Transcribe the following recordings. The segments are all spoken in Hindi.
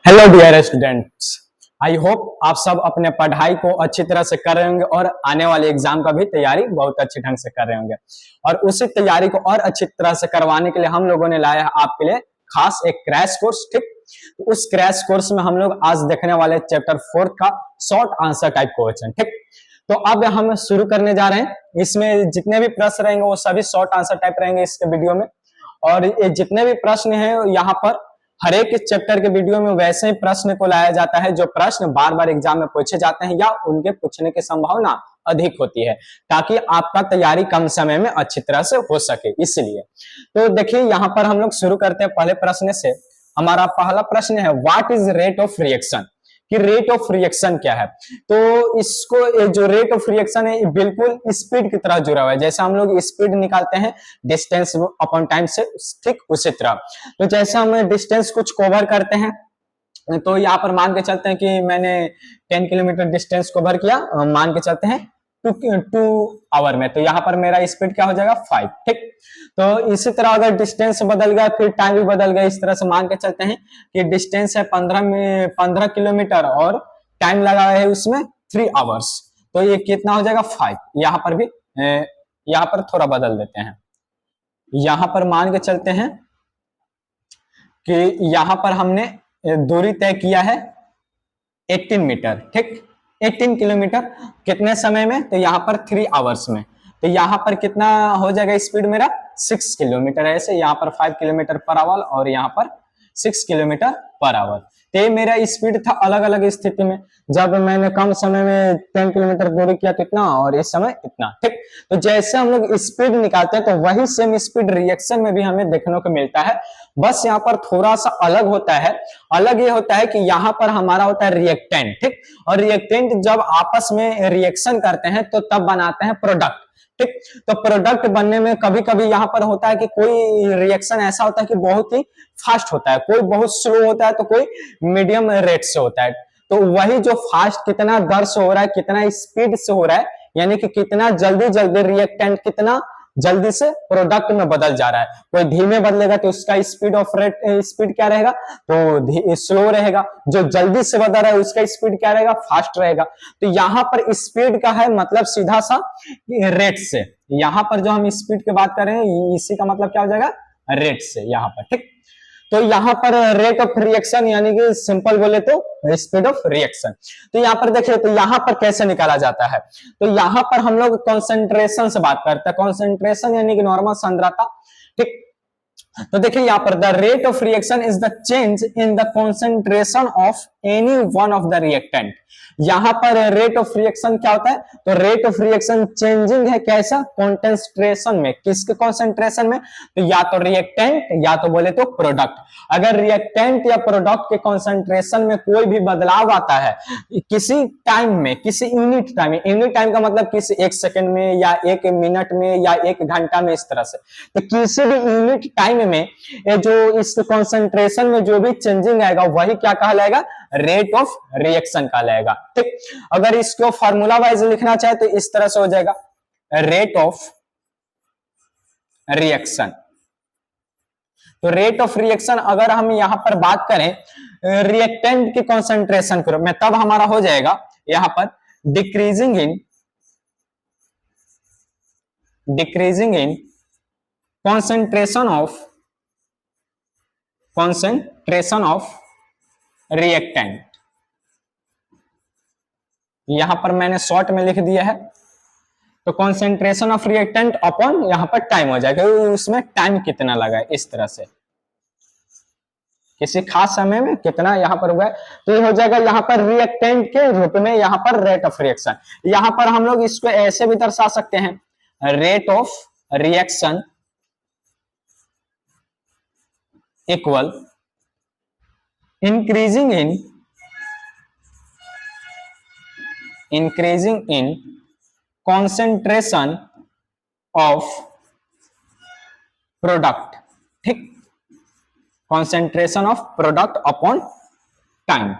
Hello dear students, I hope आप सब अपने पढ़ाई को अच्छी तरह से कर रहे होंगे और आने वाले एग्जाम का भी तैयारी बहुत अच्छे ढंग से कर रहे होंगे। और उसी तैयारी को और अच्छी तरह से करवाने के लिए हम लोगों ने लाया है आपके लिए खास एक क्रैश कोर्स। ठीक, तो उस क्रैश कोर्स में हम लोग आज देखने वाले चैप्टर 4 का शॉर्ट आंसर टाइप क्वेश्चन। ठीक, तो अब हम शुरू करने जा रहे हैं। इसमें जितने भी प्रश्न रहेंगे वो सभी शॉर्ट आंसर टाइप रहेंगे इसके वीडियो में। और ये जितने भी प्रश्न हैं यहाँ पर हर एक चैप्टर के वीडियो में वैसे ही प्रश्न को लाया जाता है जो प्रश्न बार बार एग्जाम में पूछे जाते हैं या उनके पूछने की संभावना अधिक होती है, ताकि आपका तैयारी कम समय में अच्छी तरह से हो सके। इसलिए तो देखिए यहाँ पर हम लोग शुरू करते हैं पहले प्रश्न से। हमारा पहला प्रश्न है what is rate of reaction, कि रेट ऑफ रिएक्शन क्या है। तो इसको जो रेट ऑफ रिएक्शन है बिल्कुल स्पीड की तरह जुड़ा हुआ है। जैसे हम लोग स्पीड निकालते हैं डिस्टेंस अपॉन टाइम से, ठीक उसी तरह। तो जैसे हम डिस्टेंस कुछ कवर करते हैं, तो यहाँ पर मान के चलते हैं कि मैंने 10 किलोमीटर डिस्टेंस कवर किया, मान के चलते हैं 2 आवर में, तो यहाँ पर मेरा स्पीड क्या हो जाएगा 5। ठीक, तो इसी तरह अगर डिस्टेंस बदल गया फिर टाइम भी बदल गया। इस तरह से मान के चलते हैं कि डिस्टेंस है 15 किलोमीटर और टाइम लगा है उसमें 3 आवर्स, तो ये कितना हो जाएगा 5। यहाँ पर भी यहाँ पर थोड़ा बदल देते हैं। यहाँ पर मान के चलते हैं कि यहाँ पर हमने दूरी तय किया है 18 मीटर। ठीक, 18 किलोमीटर कितने समय में, तो यहाँ पर 3 आवर्स में। तो यहाँ पर कितना हो जाएगा स्पीड मेरा 6 किलोमीटर। ऐसे यहाँ पर 5 किलोमीटर पर आवर और यहाँ पर 6 किलोमीटर पर आवर। तो ये मेरा स्पीड था अलग अलग स्थिति में। जब मैंने कम समय में 10 किलोमीटर दूरी किया तो इतना, और इस समय इतना। ठीक, तो जैसे हम लोग स्पीड निकालते हैं तो वही सेम स्पीड रिएक्शन में भी हमें देखने को मिलता है। बस यहाँ पर थोड़ा सा अलग होता है। अलग ये होता है कि यहाँ पर हमारा होता है रिएक्टेंट। ठीक, और रिएक्टेंट जब आपस में रिएक्शन करते हैं तो तब बनाते हैं प्रोडक्ट। ठीक, तो प्रोडक्ट बनने में कभी कभी यहाँ पर होता है कि कोई रिएक्शन ऐसा होता है कि बहुत ही फास्ट होता है, कोई बहुत स्लो होता है, तो कोई मीडियम रेट से होता है। तो वही जो फास्ट कितना दर से हो रहा है, कितना स्पीड से हो रहा है, यानी कि कितना जल्दी जल्दी रिएक्टेंट कितना जल्दी से प्रोडक्ट में बदल जा रहा है। कोई धीमे बदलेगा तो उसका स्पीड क्या रहेगा, तो स्लो रहेगा। जो जल्दी से बदल रहा है उसका स्पीड क्या रहेगा, फास्ट रहेगा। तो यहाँ पर स्पीड का है मतलब सीधा सा रेट से। यहाँ पर जो हम स्पीड की बात कर रहे हैं इसी का मतलब क्या हो जाएगा, रेट से यहाँ पर। ठीक, तो यहाँ पर रेट ऑफ रिएक्शन यानी कि सिंपल बोले तो स्पीड ऑफ रिएक्शन। तो यहाँ पर देखिए, तो यहाँ पर कैसे निकाला जाता है, तो यहाँ पर हम लोग कॉन्सेंट्रेशन से बात करते हैं। कॉन्सेंट्रेशन यानी कि नॉर्मल सांद्रता। ठीक, तो देखिए यहाँ पर the rate of reaction is the change in the concentration of any one of the reactant. यहाँ पर रेट ऑफ रिएक्शन क्या होता है, तो रेट ऑफ रिएक्शन चेंजिंग है कैसा, कॉन्सेंट्रेशन में। किसके कॉन्सेंट्रेशन में, तो या तो रिएक्टेंट या तो बोले तो प्रोडक्ट। अगर रिएक्टेंट या प्रोडक्ट के कॉन्सेंट्रेशन में कोई भी बदलाव आता है किसी टाइम में, किसी यूनिट टाइम में, यूनिट टाइम का मतलब किसी 1 सेकंड में या 1 मिनट में या 1 घंटा में, इस तरह से, तो किसी भी यूनिट टाइम में जो इस कॉन्सेंट्रेशन में जो भी चेंजिंग आएगा वही क्या कहलाएगा, रेट ऑफ रिएक्शन कहलाएगा। ठीक, अगर इसको फार्मूला वाइज लिखना चाहे तो इस तरह से हो जाएगा, रेट ऑफ रिएक्शन। तो रेट ऑफ रिएक्शन अगर हम यहां पर बात करें रिएक्टेंट की कॉन्सेंट्रेशन में, तब हमारा हो जाएगा यहां पर decreasing in concentration of reactant। यहां पर मैंने शॉर्ट में लिख दिया है, तो कॉन्सेंट्रेशन ऑफ रिएक्टेंट अपॉन यहां पर टाइम हो जाएगा, उसमें टाइम कितना लगा है, इस तरह से किसी खास समय में कितना यहां पर हुआ है, तो ये हो जाएगा यहां पर रिएक्टेंट के रूप में यहां पर रेट ऑफ रिएक्शन। यहां पर हम लोग इसको ऐसे भी दर्शा सकते हैं, rate of reaction equal increasing in concentration of product। ठीक, concentration of product upon time,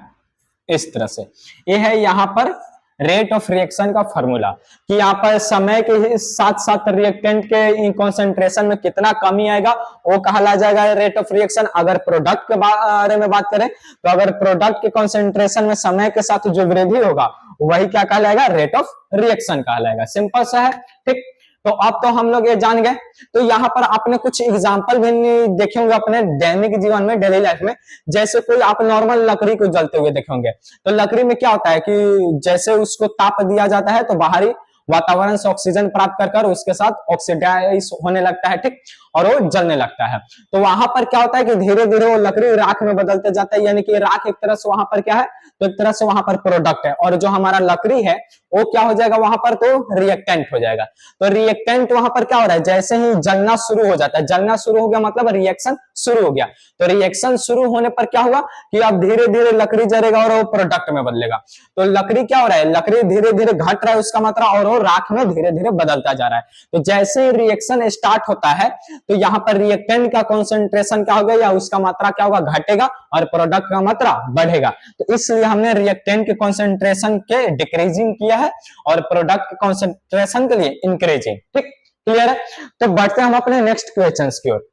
इस तरह से। ये है यहां पर रेट ऑफ रिएक्शन का फॉर्मूला, कि यहाँ पर समय के साथ साथ रिएक्टेंट के कॉन्सेंट्रेशन में कितना कमी आएगा वो कहला जाएगा रेट ऑफ रिएक्शन। अगर प्रोडक्ट के बारे में बात करें तो अगर प्रोडक्ट के कॉन्सेंट्रेशन में समय के साथ जो वृद्धि होगा वही क्या कहलाएगा, रेट ऑफ रिएक्शन कहलाएगा। सिंपल सा है, ठीक। तो अब तो हम लोग ये जान गए। तो यहाँ पर आपने कुछ एग्जांपल भी देखे होंगे अपने दैनिक जीवन में, डेली लाइफ में। जैसे कोई आप नॉर्मल लकड़ी को जलते हुए देखे होंगे, तो लकड़ी में क्या होता है कि जैसे उसको ताप दिया जाता है तो बाहरी वातावरण से ऑक्सीजन प्राप्त कर उसके साथ ऑक्सीडाइज होने लगता है, ठीक, और वो जलने लगता है। तो वहां पर क्या होता है कि धीरे धीरे वो लकड़ी राख में बदलते जाता है, यानी कि राख एक तरह से वहां पर क्या है, तो एक तरह से वहां पर प्रोडक्ट है, और जो हमारा लकड़ी है वो क्या हो जाएगा वहां पर, तो रिएक्टेंट हो जाएगा। तो रिएक्टेंट वहां पर क्या हो रहा है, जैसे ही जलना शुरू हो जाता है, जलना शुरू हो गया मतलब रिएक्शन शुरू हो गया। तो रिएक्शन शुरू होने पर क्या होगा कि अब धीरे धीरे लकड़ी जलेगा और वो प्रोडक्ट में बदलेगा। तो लकड़ी क्या हो रहा है, लकड़ी धीरे धीरे घट रहा है उसका मात्रा, और वो राख में धीरे धीरे बदलता जा रहा है। तो जैसे रिएक्शन स्टार्ट होता है तो यहाँ पर रिएक्टेंट का कॉन्सेंट्रेशन क्या होगा, या उसका मात्रा क्या होगा, घटेगा, और प्रोडक्ट का मात्रा बढ़ेगा। तो इसलिए हमने रिएक्टेंट के कॉन्सेंट्रेशन के डिक्रीजिंग किया है और प्रोडक्ट के कॉन्सेंट्रेशन के लिए इंक्रीजिंग, ठीक, क्लियर है। तो बढ़ते हैं हम अपने नेक्स्ट क्वेश्चन की ओर।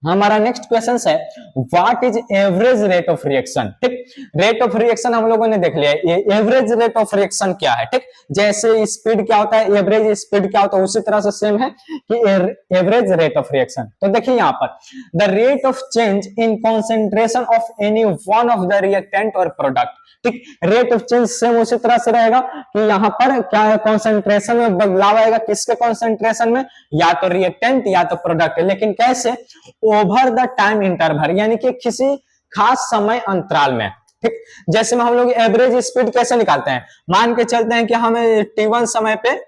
हमारा नेक्स्ट क्वेश्चन है what is average rate of reaction, ठीक। रेट ऑफ रिएक्शन हम लोगों ने देख लिया है, एवरेज रेट ऑफ रिएक्शन क्या है, ठीक। जैसे स्पीड क्या होता है, एवरेज स्पीड क्या होता है, उसी तरह से सेम है कि एवरेज रेट ऑफ रिएक्शन। तो देखिए यहाँ पर the rate of change in concentration of any one of the reactant और प्रोडक्ट, ठीक। रेट ऑफ चेंज सेम उसी तरह से रहेगा कि यहाँ पर क्या कॉन्सेंट्रेशन में बदलाव आएगा, किसके कॉन्सेंट्रेशन में, या तो रिएक्टेंट या तो प्रोडक्ट, लेकिन कैसे, ओवर द टाइम इंटरवल, यानी कि किसी खास समय अंतराल में, ठीक। जैसे में हम लोग एवरेज स्पीड कैसे निकालते हैं, मान के चलते हैं कि हमें t1 समय पे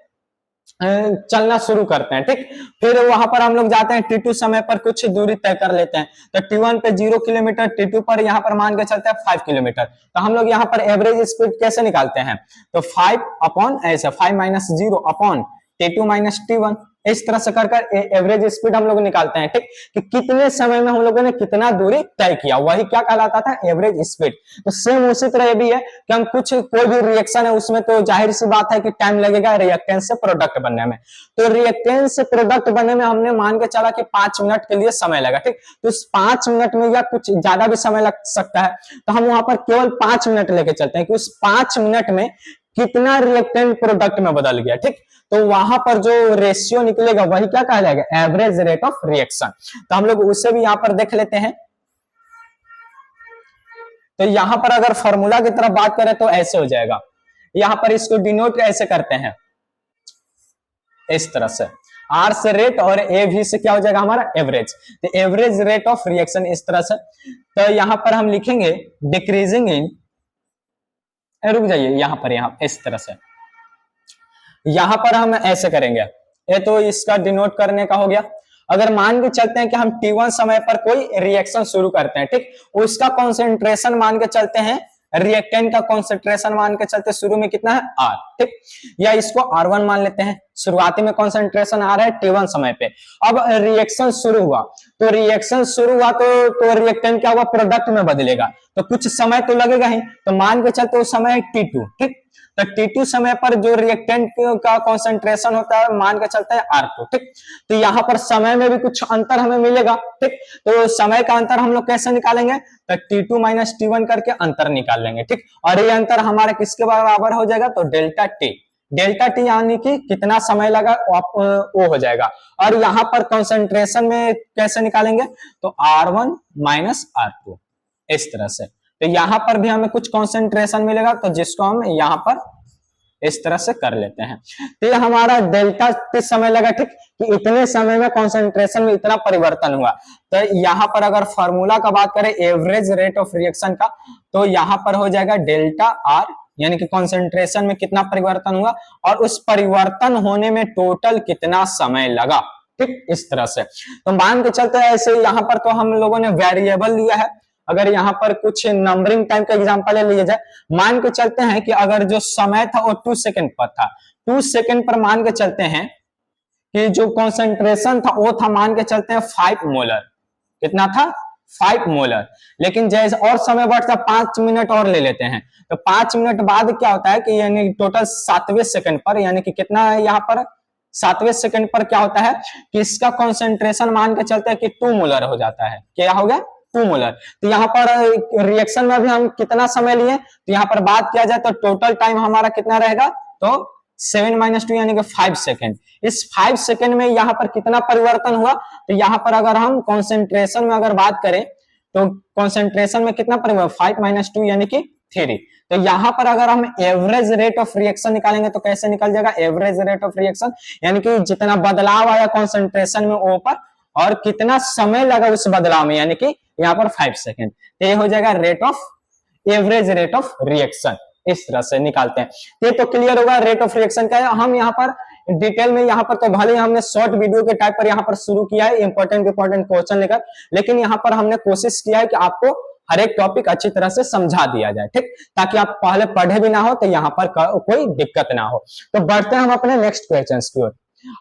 चलना शुरू करते हैं, ठीक। फिर वहां पर हम लोग जाते हैं t2 समय पर कुछ दूरी तय कर लेते हैं। तो t1 पे 0 किलोमीटर, t2 पर यहाँ पर मान के चलते हैं 5 किलोमीटर। तो हम लोग यहाँ पर एवरेज स्पीड कैसे निकालते हैं, तो 5 अपॉन ऐसे 5 minus 0 upon t2 minus t1, इस तरह से कर एवरेज स्पीड हम लोग निकालते हैं, ठीक, कि कितने समय में हम लोगों ने कितना दूरी तय किया, वही क्या कहलाता था, एवरेज स्पीड। तो सेम उसी तरह ये भी है कि हम कुछ कोई भी रिएक्शन है उसमें तो जाहिर सी बात है कि टाइम लगेगा रिएक्टेंट से प्रोडक्ट बनने में। तो रिएक्टेंट से प्रोडक्ट बनने में हमने मान के चला कि 5 मिनट के लिए समय लगा, ठीक। तो उस 5 मिनट में या कुछ ज्यादा भी समय लग सकता है, तो हम वहां पर केवल 5 मिनट लेके चलते हैं कि उस 5 मिनट में कितना रिएक्टेंट प्रोडक्ट में बदल गया, ठीक। तो वहां पर जो रेशियो निकलेगा वही क्या कहलाएगा, एवरेज रेट ऑफ रिएक्शन। तो हम लोग उसे भी यहां पर देख लेते हैं। तो यहां पर अगर फॉर्मूला की तरफ बात करें तो ऐसे हो जाएगा, यहां पर इसको डिनोट ऐसे करते हैं, इस तरह से आर से रेट और ए भी से क्या हो जाएगा हमारा एवरेज। तो एवरेज रेट ऑफ रिएक्शन इस तरह से। तो यहां पर हम लिखेंगे डिक्रीजिंग इन, रुक जाइए यहां पर, यहां इस तरह से, यहां पर हम ऐसे करेंगे, ये तो इसका डिनोट करने का हो गया। अगर मान के चलते हैं कि हम t1 समय पर कोई रिएक्शन शुरू करते हैं, ठीक, उसका कॉन्सेंट्रेशन मान के चलते हैं, रिएक्टेंट का कॉन्सेंट्रेशन मान के चलते शुरू में कितना है R, ठीक, या इसको R1 मान लेते हैं। शुरुआती में कॉन्सेंट्रेशन आ रहा है t1 समय पे। अब रिएक्शन शुरू हुआ, तो रिएक्शन शुरू हुआ तो रिएक्टेंट क्या हुआ, प्रोडक्ट में बदलेगा, तो कुछ समय तो लगेगा ही। तो मान के चलते उस समय t2, ठीक। तो t2 समय पर जो रिएक्टेंट का कॉन्सेंट्रेशन होता है मान के चलता है R2, ठीक। तो यहाँ पर समय में भी कुछ अंतर हमें मिलेगा, ठीक। तो समय का अंतर हम लोग कैसे निकालेंगे, तो t2 माइनस t1 करके अंतर निकाल लेंगे, ठीक। और ये अंतर हमारे किसके बराबर हो जाएगा, तो डेल्टा टी, डेल्टा टी यानी कि कितना समय लगा वो हो जाएगा। और यहाँ पर कॉन्सेंट्रेशन में कैसे निकालेंगे, तो R1 माइनस R2, इस तरह से। तो यहाँ पर भी हमें कुछ कॉन्सेंट्रेशन मिलेगा, तो जिसको हम यहाँ पर इस तरह से कर लेते हैं। तो ये हमारा डेल्टा टी समय लगा, ठीक, कि इतने समय में कॉन्सेंट्रेशन में इतना परिवर्तन हुआ। तो यहाँ पर अगर फॉर्मूला का बात करें एवरेज रेट ऑफ रिएक्शन का, तो यहाँ पर हो जाएगा डेल्टा आर, यानी कि कॉन्सेंट्रेशन में कितना परिवर्तन हुआ और उस परिवर्तन होने में टोटल कितना समय लगा, ठीक, इस तरह से। तो मान के चलते हैं ऐसे, यहाँ पर तो हम लोगों ने वेरिएबल लिया है। अगर यहाँ पर कुछ नंबरिंग टाइम का एग्जांपल ले लिया जाए, मान के चलते हैं कि अगर जो समय था वो 2 सेकंड पर था, 2 सेकंड पर मान के चलते हैं कि जो कॉन्सेंट्रेशन था वो था मान के चलते हैं 5 मोलर। कितना था, 5 मोलर। लेकिन जैसे और समय बढ़ता 5 मिनट और ले लेते हैं, तो 5 मिनट बाद क्या होता है कि यानी टोटल 7वें सेकंड पर, यानी कि कितना है यहाँ पर 7वें सेकंड पर क्या होता है कि इसका कॉन्सेंट्रेशन मान के चलते हैं कि 2 मोलर हो जाता है। क्या हो गया? 2 मोलर। तो यहाँ पर रिएक्शन में भी हम कितना समय लिए, तो यहाँ पर बात किया जाए तो टोटल टाइम हमारा कितना रहेगा, तो 7 - 2 यानी कि 5 सेकेंड। इस 5 सेकेंड में यहाँ पर कितना परिवर्तन हुआ, तो यहाँ पर अगर हम कॉन्सेंट्रेशन में अगर बात करें तो कॉन्सेंट्रेशन में कितना परिवर्तन, 5 - 2 यानी कि 3। तो यहाँ पर अगर हम एवरेज रेट ऑफ रिएक्शन निकालेंगे तो कैसे निकल जाएगा, एवरेज रेट ऑफ रिएक्शन यानी कि जितना बदलाव आया कॉन्सेंट्रेशन में ऊपर और कितना समय लगा उस बदलाव में, यानी कि यहाँ पर 5 सेकेंड। तो ये हो जाएगा rate of, average rate of reaction. इस तरह से निकालते हैं। ये तो क्लियर होगा रेट ऑफ रिएक्शन क्या है। हम यहाँ पर डिटेल में, यहाँ पर तो भले हमने शॉर्ट वीडियो के टाइप पर यहाँ पर शुरू किया है इंपॉर्टेंट क्वेश्चन लेकर, लेकिन यहाँ पर हमने कोशिश किया है कि आपको हर एक टॉपिक अच्छी तरह से समझा दिया जाए, ठीक, ताकि आप पहले पढ़े भी ना हो तो यहाँ पर कोई दिक्कत ना हो। तो बढ़ते हैं हम अपने नेक्स्ट क्वेश्चन की ओर।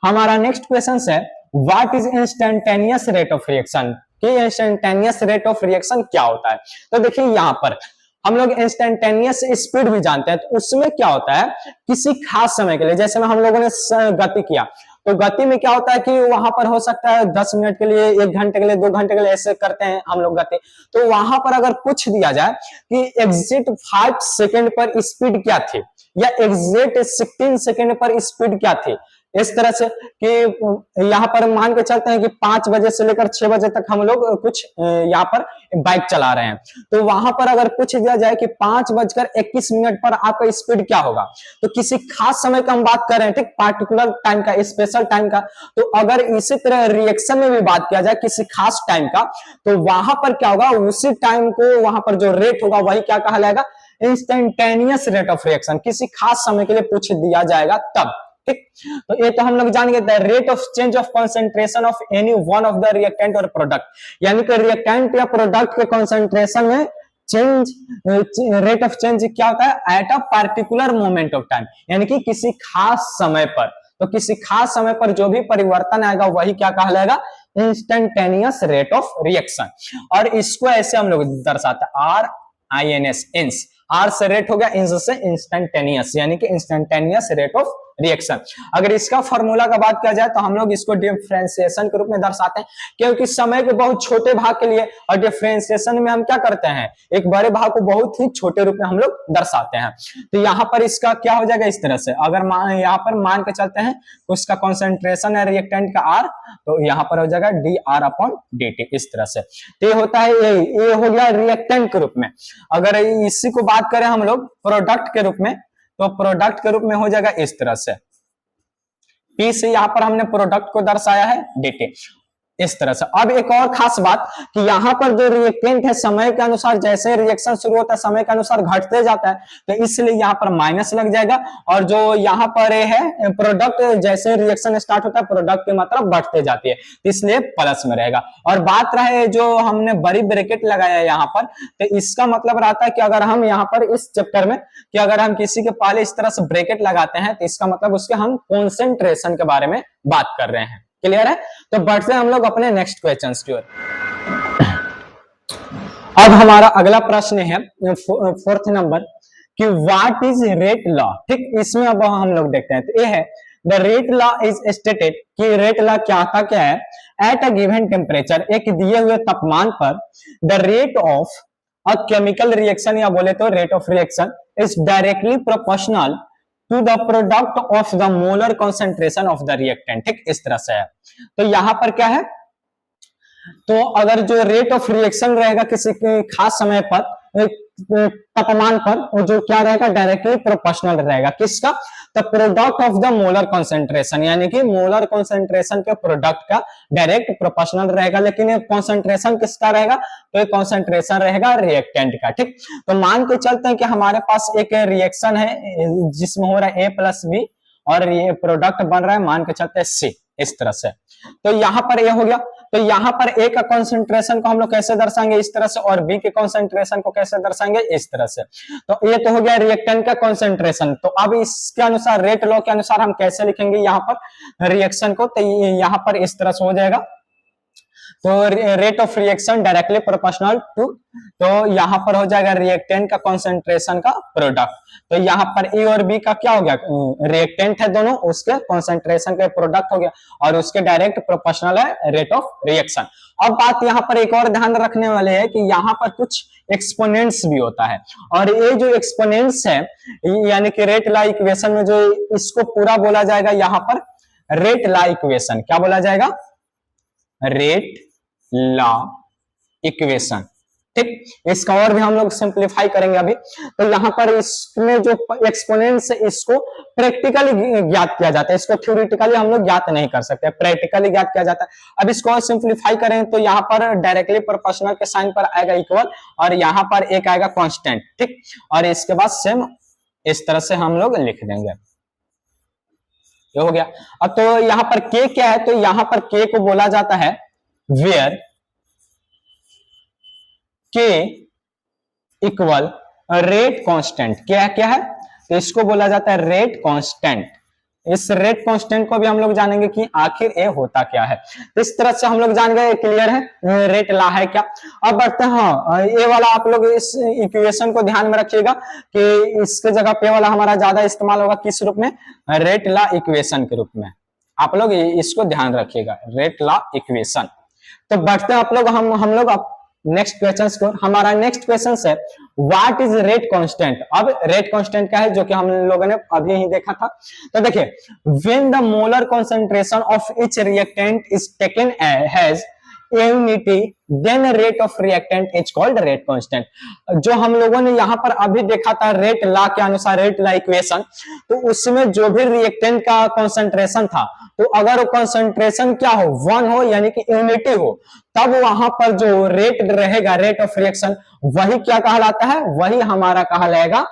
हमारा नेक्स्ट क्वेश्चन है what is instantaneous rate of reaction, कि इंस्टेंटेनियस रेट ऑफ रिएक्शन क्या होता है। तो देखिए यहाँ पर हम लोग इंस्टेंटेनियस स्पीड भी जानते हैं, तो उसमें क्या होता है किसी खास समय के लिए, जैसे में हम लोगों ने गति किया, तो गति में क्या होता है कि वहां पर हो सकता है 10 मिनट के लिए, 1 घंटे के लिए, 2 घंटे के लिए, ऐसे करते हैं हम लोग गति। तो वहां पर अगर पूछ दिया जाए कि एग्जिट 5 सेकेंड पर स्पीड क्या थी या एग्जिट 16 सेकेंड पर स्पीड क्या थी, इस तरह से कि यहाँ पर मान के चलते हैं कि 5 बजे से लेकर 6 बजे तक हम लोग कुछ यहाँ पर बाइक चला रहे हैं, तो वहां पर अगर पूछ दिया जाए कि 5:21 पर आपका स्पीड क्या होगा, तो किसी खास समय का हम बात कर रहे हैं, ठीक, पार्टिकुलर टाइम का, स्पेशल टाइम का। तो अगर इसी तरह रिएक्शन में भी बात किया जाए किसी खास टाइम का, तो वहां पर क्या होगा, उसी टाइम को वहां पर जो रेट होगा वही क्या कहलाएगा, इंस्टेंटेनियस रेट ऑफ रिएक्शन। किसी खास समय के लिए पूछ दिया जाएगा तब, ठीक। तो ये तो हम लोग जान गए, the rate of change of concentration of any one of the reactant और प्रोडक्ट, यानी कि रिएक्टेंट या प्रोडक्ट के कंसंट्रेशन में चेंज, रेट ऑफ चेंज क्या होता है, at a particular moment of time, यानी कि किसी खास समय पर। तो किसी खास समय पर जो भी परिवर्तन आएगा वही क्या कहलाएगा, इंस्टेंटेनियस रेट ऑफ रिएक्शन। और इसको ऐसे हम लोग दर्शाते हैं RINS, इंस, आर से रेट हो गया, इंस से इंस्टेंटेनियस, यानी कि इंस्टेंटेनियस रेट ऑफ रिएक्शन। अगर इसका फॉर्मूला का बात किया जाए तो हम लोग इसको डिफरेंशिएशन के रूप में दर्शाते हैं, क्योंकि समय के बहुत छोटे भाग के लिए, और डिफरेंशिएशन में हम क्या करते हैं, एक बड़े भाग को बहुत ही छोटे रूप में हम लोग दर्शाते हैं। तो यहाँ पर इसका क्या हो जाएगा, इस तरह से अगर यहाँ पर मान के चलते हैं उसका कॉन्सेंट्रेशन है रिएक्टेंट का R, तो यहाँ पर हो जाएगा dR/dt, इस तरह से। तो ये होता है, ये हो गया रिएक्टेंट के रूप में। अगर इसी को बात करें हम लोग प्रोडक्ट के रूप में, तो प्रोडक्ट के रूप में हो जाएगा इस तरह से, P से यहाँ पर हमने प्रोडक्ट को दर्शाया है dt, इस तरह से। अब एक और खास बात कि यहाँ पर जो रिएक्टेंट है समय के अनुसार, जैसे रिएक्शन शुरू होता है समय के अनुसार घटते जाता है, तो इसलिए यहाँ पर माइनस लग जाएगा। और जो यहाँ पर है प्रोडक्ट, जैसे रिएक्शन स्टार्ट होता है प्रोडक्ट की मात्रा बढ़ते जाती है, तो इसलिए प्लस में रहेगा। और बात रहे जो हमने बड़ी ब्रैकेट लगाया है यहाँ पर, तो इसका मतलब रहता है कि अगर हम यहाँ पर इस चैप्टर में कि अगर हम किसी के पहले इस तरह से ब्रैकेट लगाते हैं, तो इसका मतलब उसके हम कॉन्सेंट्रेशन के बारे में बात कर रहे हैं। क्लियर है? तो बढ़ते हैं हम लोग अपने नेक्स्ट क्वेश्चन की ओर। अब हमारा अगला प्रश्न है 4th नंबर कि व्हाट इज रेट लॉ, ठीक। इसमें अब हम लोग देखते हैं, तो ये है the rate law is stated, कि रेट लॉ क्या था, क्या है, एट अ गिवन टेम्परेचर, एक दिए हुए तापमान पर, the rate of a chemical reaction या बोले तो rate of reaction is directly proportional to the product of the molar concentration of the reactant, ठीक, इस तरह से है। तो यहां पर क्या है, तो अगर जो रेट ऑफ रिएक्शन रहेगा किसी खास समय पर तापमान पर, वो जो क्या रहेगा, डायरेक्टली प्रोपोर्शनल रहेगा, किसका, the product of the molar concentration, यानी कि मोलर कॉन्सेंट्रेशन के प्रोडक्ट का डायरेक्ट प्रोपोर्शनल रहेगा। लेकिन ये कॉन्सेंट्रेशन किसका रहेगा, तो ये कॉन्सेंट्रेशन रहेगा रिएक्टेंट का, ठीक। तो मान के चलते हैं कि हमारे पास एक रिएक्शन है जिसमें हो रहा है A+B और ये प्रोडक्ट बन रहा है मान के चलते हैं C, इस तरह से। तो यहाँ पर ये हो गया, तो यहाँ पर A का कॉन्सेंट्रेशन को हम लोग कैसे दर्शाएंगे, इस तरह से, और B के कॉन्सेंट्रेशन को कैसे दर्शाएंगे, इस तरह से। तो ये तो हो गया रिएक्टेंट का कॉन्सेंट्रेशन। तो अब इसके अनुसार रेट लॉ के अनुसार हम कैसे लिखेंगे यहाँ पर रिएक्शन को, तो यहाँ पर इस तरह से हो जाएगा। तो rate of reaction directly proportional to, तो यहाँ पर हो जाएगा रिएक्टेंट का कॉन्सेंट्रेशन का प्रोडक्ट। तो यहाँ पर ए और बी का क्या हो गया, रिएक्टेंट है दोनों, उसके कॉन्सेंट्रेशन का प्रोडक्ट हो गया और उसके डायरेक्ट प्रोपोर्शनल है रेट ऑफ रिएक्शन। अब बात यहाँ पर एक और ध्यान रखने वाले है कि यहाँ पर कुछ एक्सपोनेंट्स भी होता है, और ये जो एक्सपोनेंट्स है यानी कि रेट लॉ इक्वेशन में जो इसको पूरा बोला जाएगा यहाँ पर रेट लॉ इक्वेशन। क्या बोला जाएगा, रेट लॉ इक्वेशन। ठीक, इसका और भी हम लोग सिंप्लीफाई करेंगे अभी। तो यहाँ पर इसमें जो एक्सपोनेंट्स है इसको प्रैक्टिकली ज्ञात किया जाता है, इसको थ्योरेटिकली हम लोग ज्ञात नहीं कर सकते, प्रैक्टिकली ज्ञात किया जाता है। अब इसको और सिंप्लीफाई करें तो यहाँ पर डायरेक्टली प्रोपोर्शनल के साइन पर आएगा इक्वल, और यहाँ पर एक आएगा कांस्टेंट। ठीक, और इसके बाद सेम इस तरह से हम लोग लिख देंगे, ये हो गया। अब तो यहाँ पर के क्या है, तो यहाँ पर के को बोला जाता है वेयर के इक्वल रेट कांस्टेंट। क्या है, तो इसको बोला जाता है रेट कांस्टेंट। इस रेट कांस्टेंट को भी हम लोग जानेंगे कि आखिर ये होता क्या है। तो इस तरह से हम लोग जान गए, क्लियर है रेट लॉ है क्या। अब बढ़ते हैं, हाँ ये वाला आप लोग इस इक्वेशन को ध्यान में रखिएगा कि इसके जगह पे वाला हमारा ज्यादा इस्तेमाल होगा किस रूप में, रेट लॉ इक्वेशन के रूप में। आप लोग इसको ध्यान रखिएगा, रेट लॉ इक्वेशन। तो बढ़ते हैं आप लोग, हम लोग नेक्स्ट क्वेश्चन को। हमारा नेक्स्ट क्वेश्चन है व्हाट इज रेट कांस्टेंट। अब रेट कांस्टेंट क्या है, जो कि हम लोगों ने अभी ही देखा था। तो देखिए, when the molar concentration of each reactant is taken has unity then rate of reactant is called rate constant. जो हम लोगों ने यहाँ पर अभी देखा था रेट लॉ के अनुसार, रेट लॉ इक्वेशन, तो उसमें जो भी रिएक्टेंट का कंसंट्रेशन था, तो अगर वो कंसंट्रेशन क्या हो, 1 हो यानी कि यूनिटी हो, तब वहां पर जो रेट रहेगा, रेट ऑफ रिएक्शन, वही क्या कहलाता है, वही हमारा कहलाएगा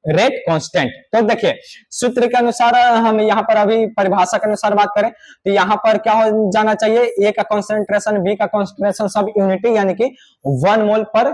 रेट कांस्टेंट। तो देखिए सूत्र के अनुसार हम यहाँ पर अभी परिभाषा के अनुसार बात करें तो यहाँ पर क्या हो जाना चाहिए, ए का कॉन्सेंट्रेशन बी का कॉन्सेंट्रेशन सब यूनिटी यानी कि 1 मोल पर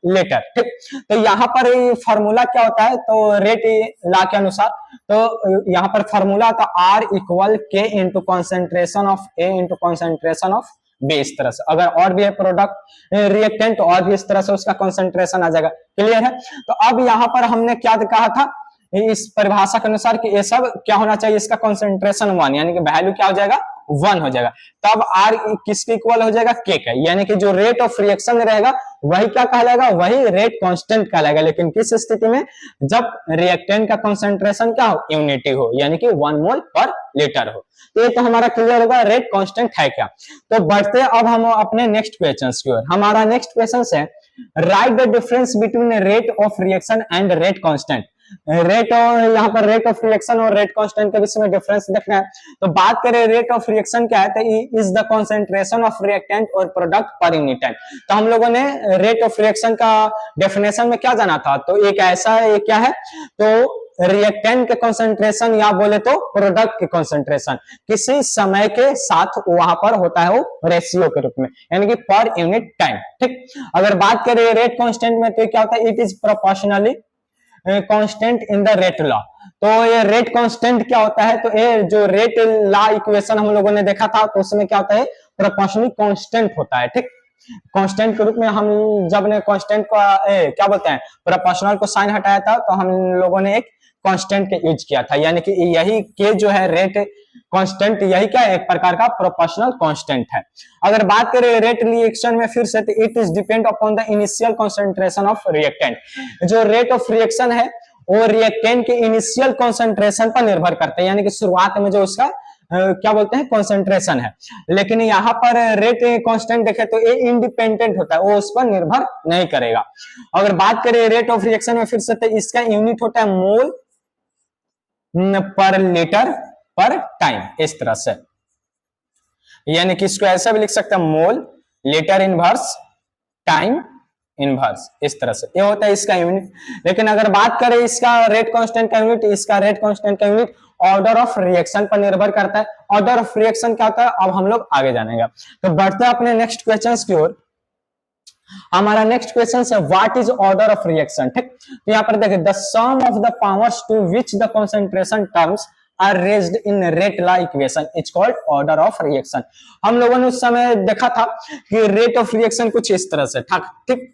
लीटर। ठीक, तो यहाँ पर फॉर्मूला क्या होता है, तो रेट लॉ के अनुसार, तो यहाँ पर फॉर्मूला था R equal k into concentration of A into concentration of B. इस तरह से अगर और भी है प्रोडक्ट रिएक्टेंट तो और भी इस तरह से उसका कंसंट्रेशन आ जाएगा। क्लियर है। तो अब यहाँ पर हमने क्या कहा था इस परिभाषा के अनुसार कि ये सब क्या होना चाहिए, इसका कंसंट्रेशन 1 यानी कि वैल्यू क्या हो जाएगा 1 हो जाएगा। तब R किसके इक्वल हो जाएगा, के का, यानी कि जो रेट ऑफ रिएक्शन रहेगा वही क्या कहलाएगा, वही रेट कांस्टेंट कहलाएगा। लेकिन किस स्थिति में, जब रिएक्टेंट का कंसंट्रेशन क्या हो, यूनिटी हो यानी कि 1 मोल पर लीटर हो। तो ये तो हमारा क्लियर होगा रेट कांस्टेंट है क्या। तो बढ़ते अब हम अपने नेक्स्ट क्वेश्चन की ओर। हमारा नेक्स्ट क्वेश्चन है right the difference between rate of reaction and rate constant. Rate और यहाँ पर रेट ऑफ रिएक्शन और रेट कांस्टेंट के बीच में डिफरेंस देखना है। तो बात करें रेट ऑफ रिएक्शन क्या है, तो is the concentration of reactant और प्रोडक्ट पर यूनिट टाइम। तो हम लोगों ने रेट ऑफ रिएक्शन का डेफिनेशन में क्या जाना था, तो एक ऐसा है, क्या है, तो रिएक्टेंट के कंसंट्रेशन या बोले तो प्रोडक्ट के कंसंट्रेशन किसी समय के साथ वहां पर होता है वो रेशियो के रूप में यानी कि पर यूनिट टाइम। ठीक, अगर बात करें रेट कांस्टेंट में तो क्या होता है, it is proportionally constant in the rate law. तो ये रेट कांस्टेंट क्या होता है, तो ये जो रेट लॉ इक्वेशन हम लोगों ने देखा था तो उसमें क्या होता है, प्रोपोर्शनली कांस्टेंट होता है। ठीक, कांस्टेंट के रूप में हम जब ने कांस्टेंट को क्या बोलते हैं, प्रोपोर्शनल को साइन हटाया था तो हम लोगों ने एक कांस्टेंट के यूज किया था, यानी कि यही के जो है रेट कांस्टेंट, यही क्या है, एक प्रकार का प्रोपोर्शनल कांस्टेंट है। अगर बात करें रेट रिएक्शन में फिर से, तो it is depend upon the initial concentration of reactant. जो रेट ऑफ रिएक्शन है वो रिएक्टेंट के इनिशियल कंसंट्रेशन पर निर्भर करता है, यानी कि शुरुआत में जो उसका क्या बोलते हैं कंसंट्रेशन है। लेकिन यहाँ पर रेट कांस्टेंट देखे तो ये इंडिपेंडेंट होता है, वो उस पर निर्भर नहीं करेगा। अगर बात करें रेट ऑफ रिएक्शन में फिर से, तो इसका यूनिट होता है मोल पर लीटर पर टाइम। इस तरह से यानी कि इसको ऐसा भी लिख सकते हैं, mole litre inverse time inverse. इस तरह से ये होता है इसका यूनिट। लेकिन अगर बात करें इसका रेट कांस्टेंट का यूनिट, इसका रेट कांस्टेंट का यूनिट ऑर्डर ऑफ रिएक्शन पर निर्भर करता है। ऑर्डर ऑफ रिएक्शन क्या होता है अब हम लोग आगे जानेंगे। तो बढ़ते हैं अपने नेक्स्ट क्वेश्चन की ओर। हमारा नेक्स्ट क्वेश्चन है what is order of reaction. ठीक, तो यहाँ पर देखिए the sum of the powers to which the concentration terms are raised in rate law equation it's called order of reaction. हम लोगों ने उस समय देखा था कि रेट ऑफ रिएक्शन कुछ इस तरह से था, ठीक,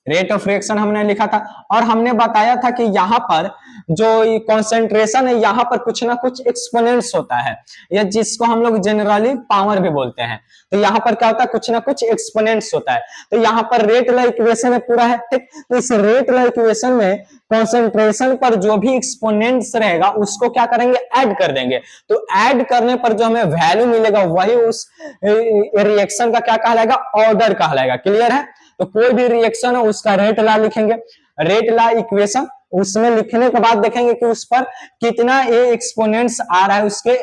रेट ऑफ रिएक्शन हमने लिखा था और हमने बताया था कि यहाँ पर जो कॉन्सेंट्रेशन है यहाँ पर कुछ ना कुछ एक्सपोनेंट्स होता है, या जिसको हम लोग जनरली पावर भी बोलते हैं। तो यहाँ पर क्या होता है, कुछ ना कुछ एक्सपोनेंट्स होता है। तो यहाँ पर रेट लॉ इक्वेशन में पूरा है, ठीक। तो इस रेट लॉ इक्वेशन में कॉन्सेंट्रेशन पर जो भी एक्सपोनेंट्स रहेगा उसको क्या करेंगे, ऐड कर देंगे। तो ऐड करने पर जो हमें वैल्यू मिलेगा वही उस रिएक्शन का क्या कहलाएगा, ऑर्डर कहलाएगा। क्लियर है? तो कोई भी रिएक्शन है उसका रेट लॉ लिखेंगे, रेट लॉ इक्वेशन, उसमें लिखने के बाद देखेंगे कि उस पर कितना ए एक्सपोनेंट्स आ रहा है उसके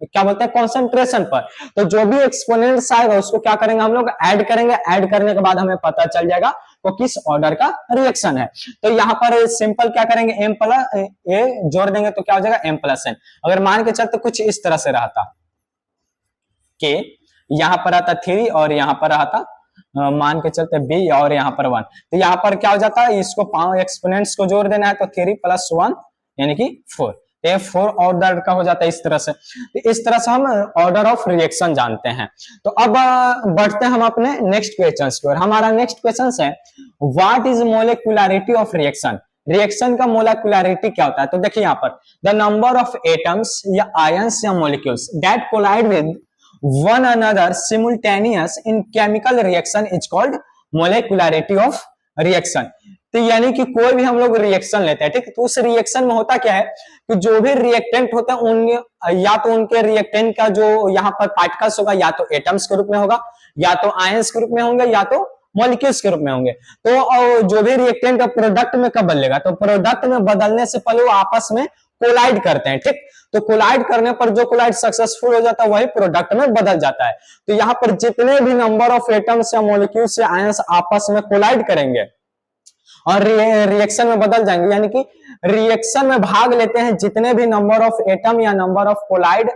क्या बोलते हैं कॉन्सेंट्रेशन पर। तो जो भी एक्सपोनेंट्स आएगा उसको क्या करेंगे हम लोग, ऐड करेंगे। ऐड करने के बाद हमें पता चल जाएगा वो किस ऑर्डर का रिएक्शन है। तो यहाँ पर सिंपल क्या करेंगे, एम प्लस ए जोड़ देंगे तो क्या हो जाएगा, एम प्लस एन। अगर मान के चलते कुछ इस तरह से रहता कि यहाँ पर आता 3 और यहाँ पर आता मान के चलते बी और यहाँ पर 1, तो यहाँ पर क्या हो जाता है, इसको एक्सपोनेंट्स को जोड़ देना है तो 3 + 1 यानी कि 4, ये 4 ऑर्डर का हो जाता है। इस तरह से, तो इस तरह से हम ऑर्डर ऑफ रिएक्शन जानते हैं। तो अब बढ़ते हैं हम अपने नेक्स्ट क्वेश्चन की ओर। हमारा नेक्स्ट क्वेश्चन है what is molecularity of reaction. Reaction का मोलिकुलरिटी क्या होता है? तो देखिए यहाँ पर द नंबर ऑफ एटम्स या आयंस या molecules that collide with one another simultaneous in chemical reaction is called molecularity of reaction। तो यानी कि कोई भी हम लोग रिएक्शन लेते हैं, ठीक, तो उस रिएक्शन में होता क्या है कि जो भी रिएक्टेंट होते हैं उन या तो उनके रिएक्टेंट का जो यहाँ पर पार्टिकल्स होगा या तो एटम्स के रूप में होगा, या तो आयंस के रूप में होंगे, या तो मॉलिक्यूल्स के रूप में होंगे। तो जो भी रिएक्टेंट का प्रोडक्ट में कब बदलेगा, तो प्रोडक्ट में बदलने से पहले वो आपस में कोलाइड करते हैं, ठीक। तो कोलाइड करने पर जो कोलाइड सक्सेसफुल हो जाता है वही प्रोडक्ट में बदल जाता है। तो यहाँ पर जितने भी नंबर ऑफ एटम्स या मॉलिक्यूल्स या आयंस आपस में कोलाइड करेंगे और रिएक्शन में बदल जाएंगे, यानी कि रिएक्शन में भाग लेते हैं जितने भी नंबर ऑफ एटम या number of collide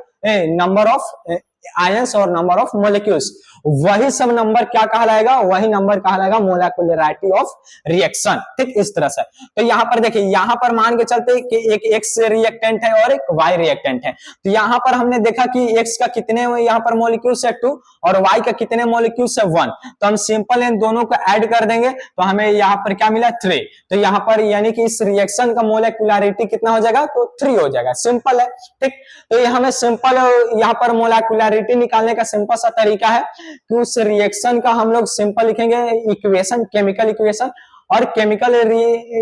number of ions और नंबर ऑफ मॉलिक्यूल्स, वही सब नंबर क्या कहलाएगा, वही नंबर कहलाएगा मोलिकुलरिटी ऑफ रिएक्शन, ठीक। इस तरह से तो यहाँ पर देखिए, यहाँ पर मान के चलते कि एक एक्स रिएक्टेंट है और एक वाई रिएक्टेंट है। तो यहाँ पर हमने देखा कि एक्स का कितने यहाँ पर मॉलिक्यूल्स है 2 और वाई का कितने मॉलिक्यूल्स है 1। तो हम सिंपल इन दोनों को ऐड कर देंगे तो हमें यहाँ पर क्या मिला 3। तो यहाँ पर यानी कि इस रिएक्शन का मोलिकुलरिटी कितना हो जाएगा, तो 3 हो जाएगा। सिंपल है, ठीक। तो ये हमें सिंपल यहाँ पर मोलिकुलरिटी निकालने का सिंपल सा तरीका है कि उस रिएक्शन का हम लोग सिंपल लिखेंगे इक्वेशन, केमिकल इक्वेशन, और केमिकल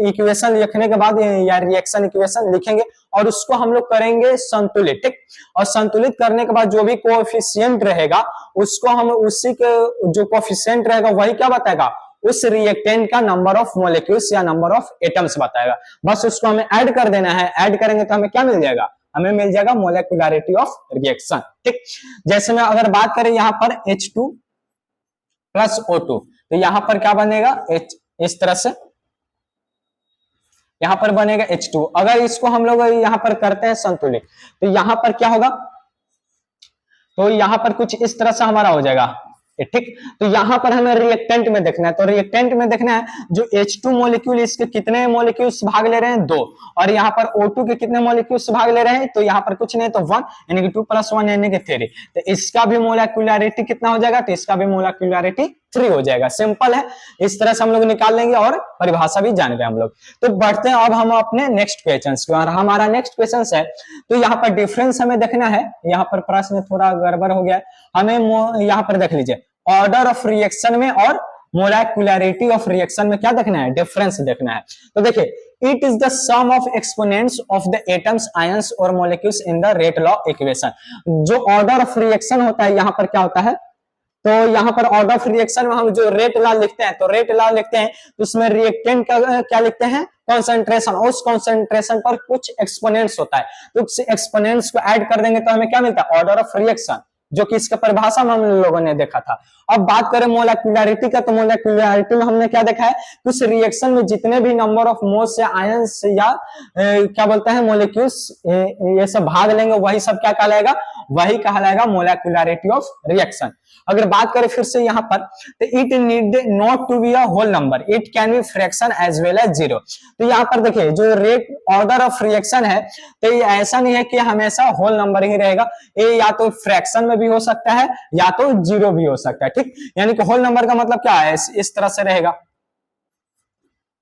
इक्वेशन लिखने के बाद या रिएक्शन इक्वेशन लिखेंगे और उसको हम लोग करेंगे संतुलित, ठीक। और संतुलित करने के बाद जो भी कोएफिशिएंट रहेगा उसको हम उसी के जो कोएफिशिएंट रहेगा वही क्या बताएगा, उस रिएक्टेंट का नंबर ऑफ मॉलिक्यूल्स या नंबर ऑफ एटम्स बताएगा। बस उसको हमें ऐड कर देना है। ऐड करेंगे तो हमें क्या मिल जाएगा, हमें मिल जाएगा मोलिकुलरिटी ऑफ रिएक्शन, ठीक। जैसे में अगर बात करें यहाँ पर H2 + O2, तो यहाँ पर क्या बनेगा, इस तरह से यहाँ पर बनेगा H2। अगर इसको हम लोग यहाँ पर करते हैं संतुलित तो यहाँ पर क्या होगा, तो यहाँ पर कुछ इस तरह से हमारा हो जाएगा, ठीक। तो यहाँ पर हमें रिएक्टेंट में देखना है। तो रिएक्टेंट में देखना है जो H2 मॉलिक्यूल इसके कितने मॉलिक्यूल्स भाग ले रहे हैं, 2, और यहाँ पर O2 के कितने मॉलिक्यूल्स भाग ले रहे हैं, तो यहाँ पर कुछ नहीं तो 1 यानी कि 2 + 1 यानी कि 3। तो इसका भी मोलिकुलरिटी कितना हो जाएगा, तो इसका भी मोलिकुलरिटी 3 हो जाएगा। सिंपल है, इस तरह से हम लोग निकाल लेंगे और परिभाषा भी जान गए हम लोग। तो बढ़ते हैं अब हम अपने नेक्स्ट क्वेश्चन की और हमारा नेक्स्ट क्वेश्चन है, तो यहाँ पर डिफरेंस हमें देखना है। यहाँ पर प्रश्न थोड़ा गड़बड़ हो गया है, हमें यहाँ पर देख लीजिए ऑर्डर ऑफ रिएक्शन में और मोलिकुलरिटी ऑफ रिएक्शन में क्या देखना है, डिफरेंस देखना है। तो देखिए it is the sum of exponents of the atoms, ions और molecules in the rate law equation. जो ऑर्डर ऑफ रिएक्शन होता है यहाँ पर क्या होता है, तो यहाँ पर ऑर्डर ऑफ रिएक्शन में हम जो रेट लॉ लिखते हैं, तो रेट लॉ लिखते हैं तो उसमें रिएक्टेंट का क्या लिखते हैं, कॉन्सेंट्रेशन, और उस कॉन्सेंट्रेशन पर कुछ एक्सपोनेंट्स होता है, तो उस एक्सपोनेंट्स को ऐड कर देंगे तो हमें क्या मिलता है, ऑर्डर ऑफ रिएक्शन, जो कि इसका परिभाषा में हम लोगों ने देखा था। अब बात करें मोलिकुलरिटी का, तो मोलिकुलरिटी में हमने क्या देखा है, उस रिएक्शन में जितने भी नंबर ऑफ मोल्स या आयंस या क्या बोलते हैं मॉलिक्यूल्स ये सब भाग लेंगे वही सब क्या कहलाएगा, वही कहलाएगा मोलिकुलरिटी ऑफ रिएक्शन। अगर बात करें फिर से यहाँ पर, तो it need not to be a whole number, it can be fraction as well as zero. तो यहाँ पर देखिए जो रेट ऑर्डर ऑफ रिएक्शन है, तो ये ऐसा नहीं है कि हमेशा होल नंबर ही रहेगा, ये या तो फ्रैक्शन में भी हो सकता है या तो जीरो भी हो सकता है, ठीक। यानी कि होल नंबर का मतलब क्या है, इस तरह से रहेगा,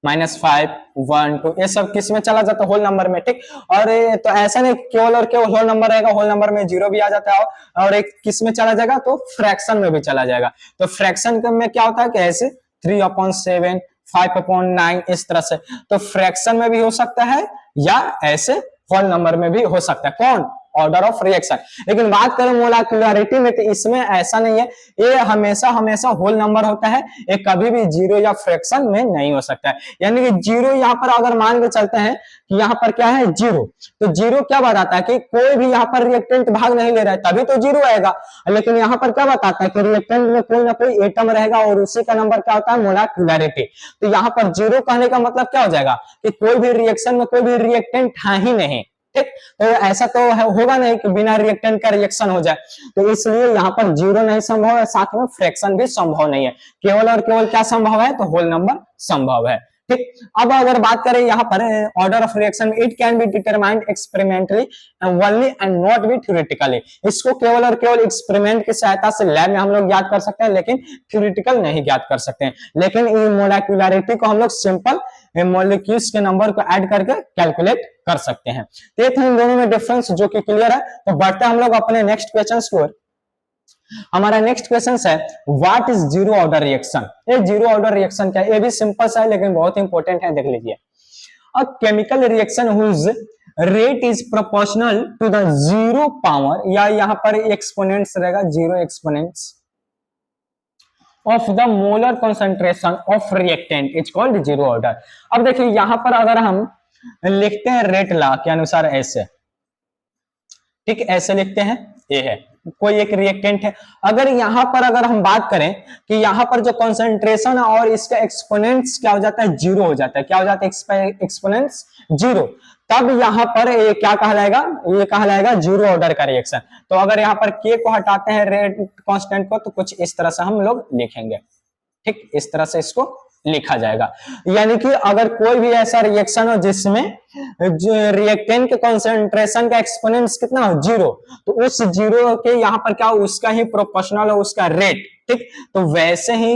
-5, 1, 2, ये सब किस में चला जाता है, होल नंबर में, ठीक। और तो ऐसा नहीं केवल और केवल होल नंबर रहेगा, होल नंबर में जीरो भी आ जाता है, और एक किस में चला जाएगा, तो फ्रैक्शन में भी चला जाएगा। तो फ्रैक्शन में क्या होता है कि ऐसे 3/7, 5/9 इस तरह से, तो फ्रैक्शन में भी हो सकता है या ऐसे होल नंबर में भी हो सकता है, कौन, ऑर्डर ऑफ रिएक्शन। लेकिन बात करें मोलेकुलरिटी में, तो इसमें ऐसा नहीं है, ये हमेशा हमेशा होल नंबर होता है, ये कभी भी जीरो या फ्रैक्शन में नहीं हो सकता है। यानी कि जीरो यहाँ पर अगर मान के चलते हैं कि यहाँ पर क्या है, जीरो, तो जीरो क्या बताता है कि कोई भी यहाँ पर रिएक्टेंट भाग नहीं ले रहा है, तभी तो जीरो आएगा। लेकिन यहाँ पर क्या बताता है कि रिएक्टेंट में कोई ना कोई एटम रहेगा और उसी का नंबर क्या होता है, मोलेकुलरिटी। तो यहाँ पर जीरो कहने का मतलब क्या हो जाएगा कि कोई भी रिएक्शन में कोई भी रिएक्टेंट है ही नहीं, ठीक। तो ऐसा तो होगा नहीं कि बिना रिएक्टेंट का रिएक्शन हो जाए, तो इसलिए यहाँ पर जीरो नहीं संभव है, साथ में फ्रैक्शन भी संभव नहीं है, केवल और केवल क्या संभव है, तो होल नंबर संभव है, ठीक। अब अगर बात करें यहाँ पर order of reaction, it can be determined experimentally only and not be theoretically, इसको केवल और केवल एक्सपेरिमेंट की सहायता से लैब में हम लोग ज्ञात कर सकते हैं, लेकिन थ्योरेटिकल नहीं ज्ञात कर सकते हैं। लेकिन ये मोलेकुलरिटी को हम लोग सिंपल मॉलिक्यूल्स के नंबर को ऐड करके कैलकुलेट कर सकते हैं। तो ये था इन दोनों में डिफरेंस जो कि क्लियर है। तो बढ़ते हम लोग अपने नेक्स्ट क्वेश्चन की ओर। हमारा नेक्स्ट क्वेश्चन है what is zero order reaction. ये जीरो ऑर्डर रिएक्शन क्या है, ये भी सिंपल सा है लेकिन बहुत इंपॉर्टेंट है, देख लीजिए। A chemical reaction whose rate is proportional to the zero power, या यहाँ पर एक्सपोनेंट्स रहेगा, zero exponents of the molar concentration of reactant is called zero order। अब देखिए यहां पर अगर हम लिखते हैं रेट लॉ के अनुसार ऐसे, ठीक, ऐसे लिखते हैं, ये है कोई एक रिएक्टेंट है, अगर यहां पर अगर हम बात करें कि यहां पर जो कंसंट्रेशन है और इसका एक्सपोनेंट्स क्या हो जाता है, जीरो हो जाता है, क्या हो जाता है, एक्सपोनेंट्स जीरो, तब यहां पर ये क्या कहलाएगा, ये कहलाएगा जीरो ऑर्डर का रिएक्शन। तो अगर यहां पर के को हटाते हैं रेट कांस्टेंट को, तो कुछ इस तरह से हम लोग लिखेंगे, ठीक, इस तरह से इसको लिखा जाएगा। यानी कि अगर कोई भी ऐसा रिएक्शन हो जिसमें रिएक्टेंट के कंसंट्रेशन का एक्सपोनेंट्स कितना हो, जीरो, तो उस जीरो के यहाँ पर क्या हो, उसका ही प्रोपोर्शनल हो उसका रेट, ठीक। तो वैसे ही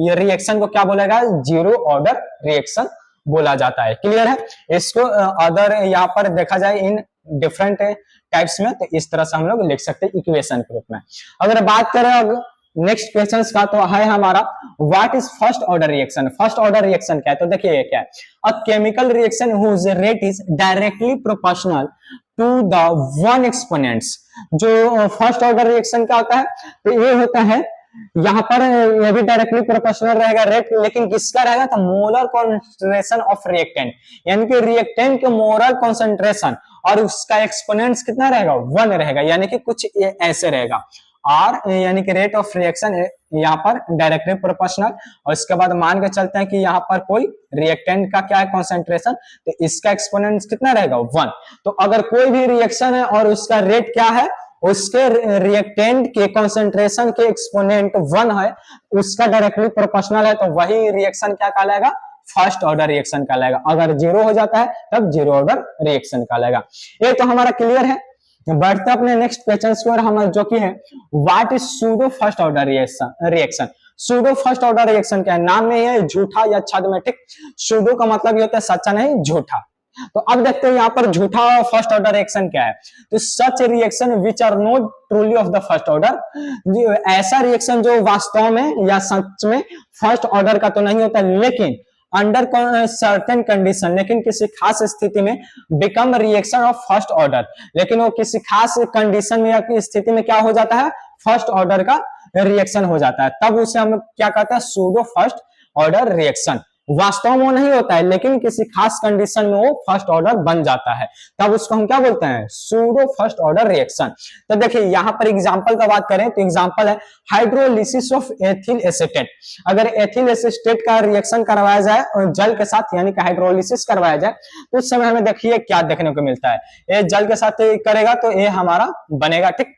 ये रिएक्शन को क्या बोलेगा, जीरो ऑर्डर रिएक्शन बोला जाता है। क्लियर है। इसको अदर यहाँ पर देखा जाए इन डिफरेंट टाइप्स में, तो इस तरह से हम लोग लिख सकते हैं इक्वेशन के रूप में। अगर बात करें नेक्स्ट क्वेश्चन का, तो है हमारा what is first order reaction. First order reaction क्या है, तो देखिए ये क्या है, a chemical reaction whose rate is directly proportional to the one exponents. जो फर्स्ट ऑर्डर रिएक्शन क्या होता है, तो ये होता है यहाँ पर ये भी डायरेक्टली प्रोपोर्शनल रहेगा रेट, लेकिन किसका रहेगा, तो मोलर कॉन्सेंट्रेशन ऑफ रिएक्टेंट, यानी कि रिएक्टेंट के मोलर कॉन्सेंट्रेशन और उसका एक्सपोनेंट्स कितना रहेगा, 1 रहेगा, यानी कि कुछ ऐसे रहेगा। और यानी कि रेट ऑफ रिएक्शन यहाँ पर डायरेक्टली प्रोपोर्शनल, और इसके बाद मान के चलते हैं कि यहाँ पर कोई रिएक्टेंट का क्या है कॉन्सेंट्रेशन, तो इसका एक्सपोनेंट कितना रहेगा, 1। तो अगर कोई भी रिएक्शन है और उसका रेट क्या है, उसके रिएक्टेंट के कॉन्सेंट्रेशन के एक्सपोनेंट 1 है, उसका डायरेक्टली प्रोपोर्शनल है, तो वही रिएक्शन क्या कहलाएगा, फर्स्ट ऑर्डर रिएक्शन कहलाएगा। अगर जीरो हो जाता है तब जीरो ऑर्डर रिएक्शन कहलाएगा। ये तो हमारा क्लियर है। बढ़ते अपने नेक्स्ट क्वेश्चन की ओर, हम जो कि है what is pseudo first order reaction. Pseudo first order reaction क्या है, नाम में है झूठा या छद्म, ठीक। सूडो का मतलब ये होता है सच्चा नहीं, झूठा। तो अब देखते हैं यहाँ पर झूठा फर्स्ट ऑर्डर रिएक्शन क्या है, तो such reaction which are not truly of the first order, ऐसा रिएक्शन जो वास्तव में या सच में फर्स्ट ऑर्डर का तो नहीं होता, लेकिन अंडर सर्टेन कंडीशन, लेकिन किसी खास स्थिति में become reaction of first order, लेकिन वो किसी खास कंडीशन में या स्थिति में क्या हो जाता है, फर्स्ट ऑर्डर का रिएक्शन हो जाता है, तब उसे हम क्या कहते हैं, सूडो फर्स्ट ऑर्डर रिएक्शन। वास्तव में वो नहीं होता है, लेकिन किसी खास कंडीशन में वो फर्स्ट ऑर्डर बन जाता है, तब उसको हम क्या बोलते हैं, सूडो फर्स्ट ऑर्डर रिएक्शन। तो देखिए यहाँ पर एग्जांपल का बात करें तो एग्जांपल है हाइड्रोलिसिस ऑफ एथिल एसीटेट। अगर एथिल एसीटेट का रिएक्शन करवाया जाए और जल के साथ यानी कि हाइड्रोलिसिस करवाया जाए तो उस समय हमें देखिए क्या देखने को मिलता है, ये जल के साथ करेगा तो ये हमारा बनेगा, ठीक।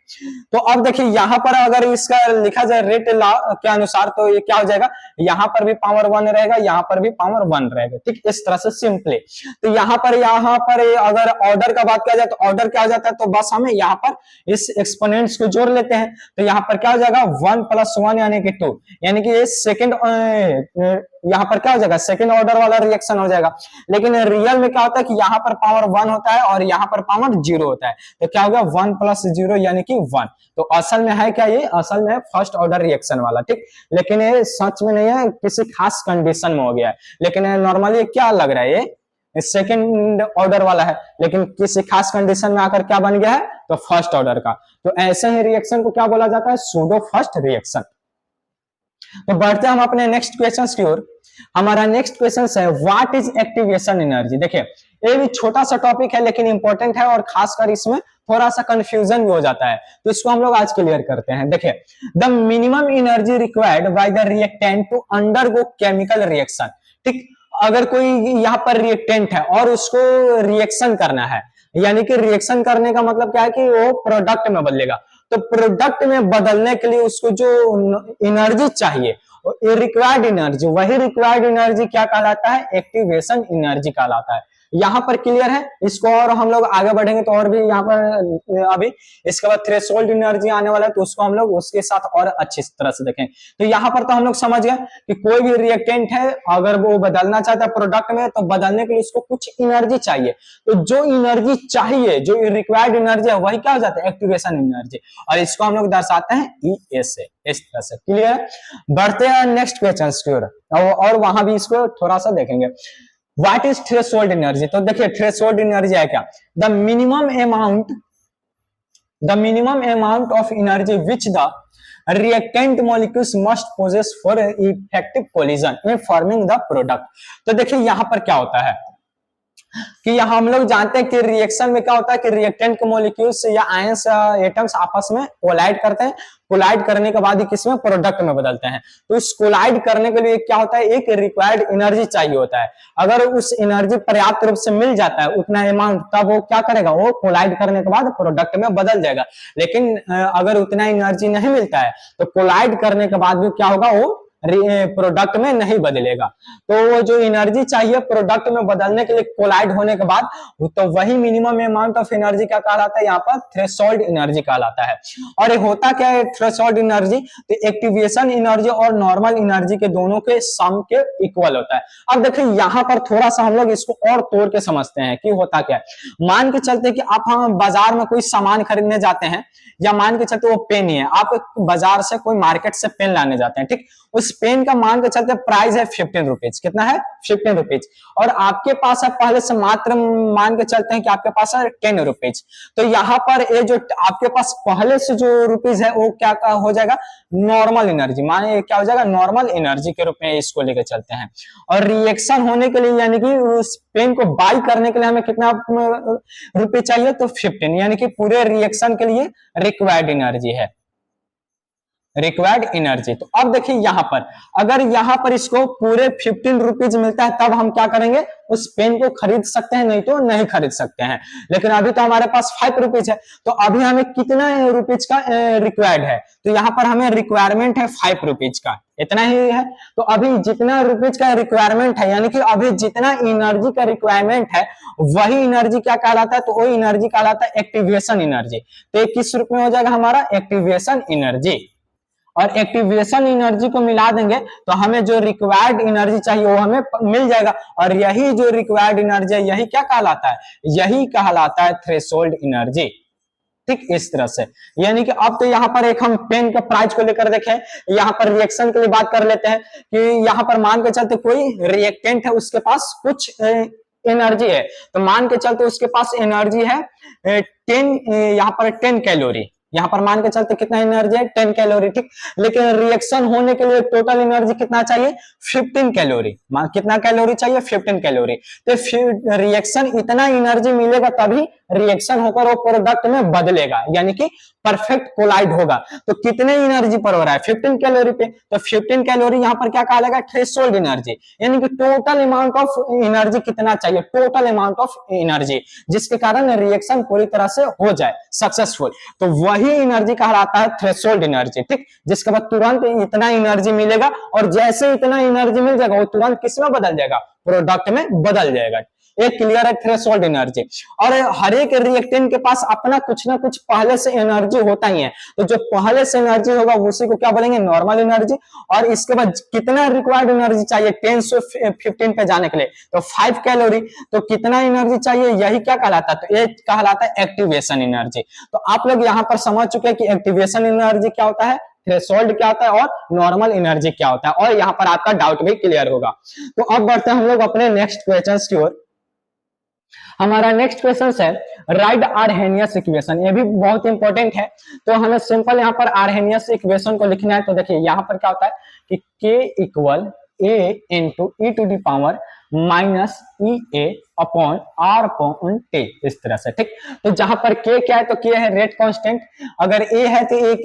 तो अब देखिए यहाँ पर अगर इसका लिखा जाए रेट लॉ के अनुसार तो ये क्या हो जाएगा, यहाँ पर भी पावर 1 रहेगा, यहाँ पर भी पावर 1 रहेगा, ठीक। इस तरह से सिंपली तो यहाँ पर अगर ऑर्डर का बात किया जाए तो ऑर्डर क्या हो जाता है, तो बस हमें यहाँ पर इस एक्सपोनेंट्स को जोड़ लेते हैं, तो यहाँ पर क्या हो जाएगा 1 + 1 यानी कि 2, यानी कि ये सेकंड यहाँ पर क्या हो जाएगा, सेकंड ऑर्डर वाला रिएक्शन हो जाएगा। लेकिन रियल में क्या होता है कि यहाँ पर पावर 1 होता है और यहाँ पर पावर 0 होता है, तो क्या होगा 1 + 0 यानी कि 1। तो असल में है क्या, ये असल में फर्स्ट ऑर्डर रिएक्शन वाला, ठीक। लेकिन ये सच में नहीं है, किसी खास कंडीशन में हो गया है, लेकिन नॉर्मली क्या लग रहा है, ये सेकंड ऑर्डर वाला है, लेकिन किसी खास कंडीशन में आकर क्या बन गया है, तो फर्स्ट ऑर्डर का। तो ऐसे ही रिएक्शन को क्या बोला जाता है, सूडो फर्स्ट रिएक्शन। तो बढ़ते हम अपने नेक्स्ट क्वेश्चन की ओर। हमारा नेक्स्ट क्वेश्चन है व्हाट इज एक्टिवेशन एनर्जी। देखिए ये भी छोटा सा टॉपिक है लेकिन इंपॉर्टेंट है और खासकर इसमें थोड़ा सा कंफ्यूजन भी हो जाता है, तो इसको हम लोग आज क्लियर करते हैं। देखिए the minimum energy required by the reactant to undergo chemical reaction, ठीक। अगर कोई यहाँ पर रिएक्टेंट है और उसको रिएक्शन करना है, यानी कि रिएक्शन करने का मतलब क्या है कि वो प्रोडक्ट में बदलेगा, तो प्रोडक्ट में बदलने के लिए उसको जो एनर्जी चाहिए रिक्वायर्ड एनर्जी, वही रिक्वायर्ड एनर्जी क्या कहलाता है, एक्टिवेशन एनर्जी कहलाता है। यहाँ पर क्लियर है इसको, और हम लोग आगे बढ़ेंगे तो और भी यहाँ पर अभी इसके बाद थ्रेशोल्ड एनर्जी आने वाला है, तो उसको हम लोग उसके साथ और अच्छी तरह से देखें। तो यहाँ पर तो हम लोग समझ गए कि कोई भी रिएक्टेंट है अगर वो बदलना चाहता है प्रोडक्ट में, तो बदलने के लिए उसको कुछ एनर्जी चाहिए, तो जो एनर्जी चाहिए, जो रिक्वायर्ड एनर्जी है, वही क्या हो जाता है, एक्टिवेशन एनर्जी, और इसको हम लोग दर्शाते हैं ई एस से। इस तरह से क्लियर। बढ़ते हैं नेक्स्ट क्वेश्चन की ओर और वहां भी इसको थोड़ा सा देखेंगे। What is threshold energy. तो देखिए थ्रेशोल्ड एनर्जी है क्या, the minimum amount of energy which the reactant molecules must possess for effective collision in forming the product। तो देखिए यहाँ पर क्या होता है कि हम लोग जानते हैं कि रिएक्शन में क्या होता है कि रिएक्टेंट के मॉलिक्यूल्स या आयंस एटम्स आपस में कोलाइड करते हैं, कोलाइड करने के बाद ही किसमें, प्रोडक्ट में बदलते हैं। तो इस कोलाइड करने के लिए क्या होता है, एक रिक्वायर्ड एनर्जी चाहिए होता है। अगर उस एनर्जी पर्याप्त रूप से मिल जाता है उतना अमाउंट, तब वो क्या करेगा, वो कोलाइड करने के बाद प्रोडक्ट में बदल जाएगा। लेकिन अगर उतना एनर्जी नहीं मिलता है तो कोलाइड करने के बाद भी क्या होगा, वो प्रोडक्ट में नहीं बदलेगा। तो वो जो एनर्जी चाहिए प्रोडक्ट में बदलने के लिए कोलाइड होने के बाद, तो वही मिनिमम अमाउंट ऑफ एनर्जी क्या कहलाता है, यहाँ पर थ्रेशोल्ड एनर्जी कहलाता है। और ये होता क्या है थ्रेशोल्ड एनर्जी, तो एक्टिवेशन एनर्जी और नॉर्मल एनर्जी के दोनों के सम के इक्वल होता है। अब देखिए यहाँ पर थोड़ा सा हम लोग इसको और तोड़ के समझते हैं कि होता क्या है। मान के चलते कि आप हम बाजार में कोई सामान खरीदने जाते हैं, या मान के चलते वो पेन ही है, आप बाजार से कोई मार्केट से पेन लाने जाते हैं, ठीक। उस पेन का मान के चलते प्राइस है 15 रुपीज, कितना है 15 रुपीज, और आपके पास है पहले से मात्र मान के चलते हैं कि आपके पास है 10 रुपीज। तो यहाँ पर ये जो आपके पास पहले से जो रुपीज है वो क्या हो जाएगा, नॉर्मल एनर्जी, माने क्या हो जाएगा, नॉर्मल एनर्जी के रूप में इसको लेकर चलते हैं। और रिएक्शन होने के लिए यानी कि उस पेन को बाई करने के लिए हमें कितना रुपये चाहिए, तो 15, यानी कि पूरे रिएक्शन के लिए रिक्वायर्ड एनर्जी है, रिक्वायर्ड एनर्जी। तो अब देखिए यहाँ पर अगर यहाँ पर इसको पूरे 15 रुपीज मिलता है तब हम क्या करेंगे, उस पेन को खरीद सकते हैं, नहीं तो नहीं खरीद सकते हैं। लेकिन अभी तो हमारे पास 5 रुपीज है, तो अभी हमें कितना रुपीज का रिक्वायर्ड है, तो यहाँ पर हमें रिक्वायरमेंट है 5 रुपीज का, इतना ही है। तो अभी जितना रुपीज का रिक्वायरमेंट है, यानी कि अभी जितना एनर्जी का रिक्वायरमेंट है वही एनर्जी क्या कहलाता है, तो वही एनर्जी कहलाता है एक्टिवेशन एनर्जी। तो ये किस रूप में हो जाएगा हमारा, एक्टिवेशन एनर्जी। और एक्टिवेशन एनर्जी को मिला देंगे तो हमें जो रिक्वायर्ड एनर्जी चाहिए वो हमें मिल जाएगा, और यही जो रिक्वायर्ड एनर्जी है यही क्या कहलाता है, यही कहलाता है थ्रेशोल्ड एनर्जी, ठीक। इस तरह से यानी कि अब तो यहाँ पर एक हम पेन के प्राइस को लेकर देखें, यहाँ पर रिएक्शन के लिए बात कर लेते हैं कि यहाँ पर मान के चलते कोई रिएक्टेंट है, उसके पास कुछ एनर्जी है, तो मान के चलते उसके पास एनर्जी है 10, यहाँ पर 10 कैलोरी, यहाँ पर मान के चलते कितना एनर्जी है 10 कैलोरी, ठीक। लेकिन रिएक्शन होने के लिए टोटल एनर्जी कितना चाहिए 15 कैलोरी। कितना कैलोरी चाहिए 15 कैलोरी। तो रिएक्शन इतना एनर्जी मिलेगा तभी रिएक्शन होकर वो प्रोडक्ट में बदलेगा, यानी कि परफेक्ट कोलाइड होगा। तो कितने एनर्जी पर हो रहा है 15 कैलोरी पे, तो 15 कैलोरी यहाँ पर क्या कहा जाएगा थ्रेशोल्ड एनर्जी, यानी कि टोटल अमाउंट ऑफ एनर्जी कितना चाहिए, टोटल अमाउंट ऑफ एनर्जी, जिसके कारण रिएक्शन पूरी तरह से हो जाए सक्सेसफुल। तो वही एनर्जी कहलाता है थ्रेशोल्ड एनर्जी, ठीक। जिसके बाद तुरंत इतना एनर्जी मिलेगा और जैसे इतना एनर्जी मिल जाएगा वो तुरंत किसमें बदल जाएगा, प्रोडक्ट में बदल जाएगा। एक क्लियर है थ्रेशोल्ड एनर्जी। और हर एक रिएक्टेंट के पास अपना कुछ ना कुछ पहले से एनर्जी होता ही है, तो जो पहले से एनर्जी होगा उसी को क्या बोलेंगे नॉर्मल एनर्जी। और इसके बाद कितना रिक्वायर्ड एनर्जी चाहिए 10 से 15 पे जाने के लिए, तो 5 कैलोरी। तो कितना एनर्जी चाहिए यही क्या कहलाता है, तो ये कहलाता है एक्टिवेशन एनर्जी। तो आप लोग यहाँ पर समझ चुके हैं कि एक्टिवेशन एनर्जी क्या होता है, थ्रेशोल्ड क्या होता है और नॉर्मल एनर्जी क्या होता है, और यहाँ पर आपका डाउट भी क्लियर होगा। तो अब बढ़ते हैं हम लोग अपने नेक्स्ट क्वेश्चन की ओर। हमारा नेक्स्ट क्वेश्चन है राइट आर्हेनियस इक्वेशन। ये भी बहुत इंपॉर्टेंट है, तो हमें सिंपल यहाँ पर आर्हेनियस इक्वेशन को लिखना है। तो देखिए यहाँ पर क्या होता है कि k equal a into e to the power minus E A upon R upon T, इस तरह से, ठीक। तो जहां पर k क्या है, तो k है रेट कांस्टेंट, अगर a है तो a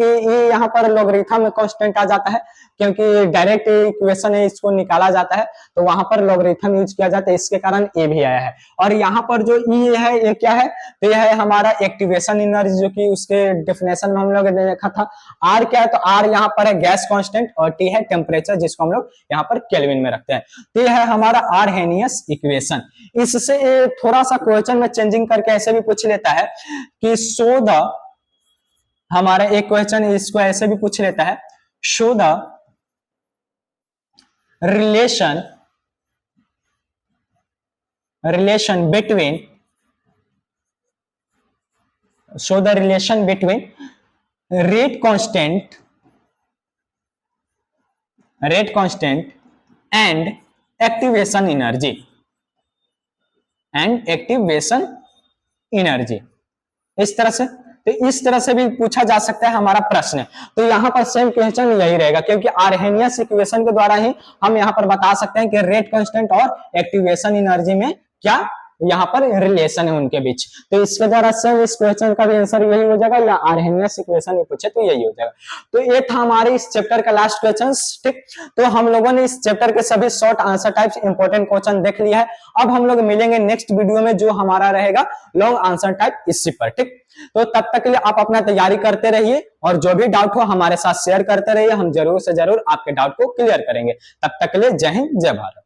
यहाँ पर लॉगरिथम में कांस्टेंट आ जाता है, क्योंकि डायरेक्ट इक्वेशन है इसको निकाला जाता है, तो वहां पर लॉगरिथम यूज किया जाता है, इसके कारण a भी आया है। और यहाँ पर जो e है ये क्या है, तो यह है हमारा एक्टिवेशन एनर्जी, जो कि उसके डेफिनेशन में हम लोग ने देखा था। r क्या है, तो r यहाँ पर है गैस कांस्टेंट और t है टेम्परेचर, जिसको हम लोग यहाँ पर केल्विन में रखते हैं। तो यह है हमारा आर्हेनियस इक्वेशन। इससे थोड़ा सा क्वेश्चन में चेंजिंग करके ऐसे भी पूछ लेता है कि शो द, हमारा एक क्वेश्चन इसको ऐसे भी पूछ लेता है, show the relation between rate constant and activation energy, इस तरह से। तो इस तरह से भी पूछा जा सकता है हमारा प्रश्न। तो यहाँ पर सेम क्वेश्चन यही रहेगा, क्योंकि आर्हेनियस इक्वेशन के द्वारा ही हम यहाँ पर बता सकते हैं कि रेट कांस्टेंट और एक्टिवेशन एनर्जी में क्या यहाँ पर रिलेशन है उनके बीच। तो इसके द्वारा सेम इस क्वेश्चन का भी आंसर यही हो जाएगा, या आर्हेनियस इक्वेशन में पूछे तो यही हो जाएगा। तो ये था हमारे इस चैप्टर का लास्ट क्वेश्चन, ठीक। तो हम लोगों ने इस चैप्टर के सभी short answer types important question देख लिया है। अब हम लोग मिलेंगे नेक्स्ट वीडियो में, जो हमारा रहेगा लॉन्ग आंसर टाइप इसी पर, ठीक। तो तब तक के लिए आप अपना तैयारी करते रहिए, और जो भी डाउट हो हमारे साथ शेयर करते रहिए, हम जरूर से जरूर आपके डाउट को क्लियर करेंगे। तब तक के लिए जय हिंद जय भारत।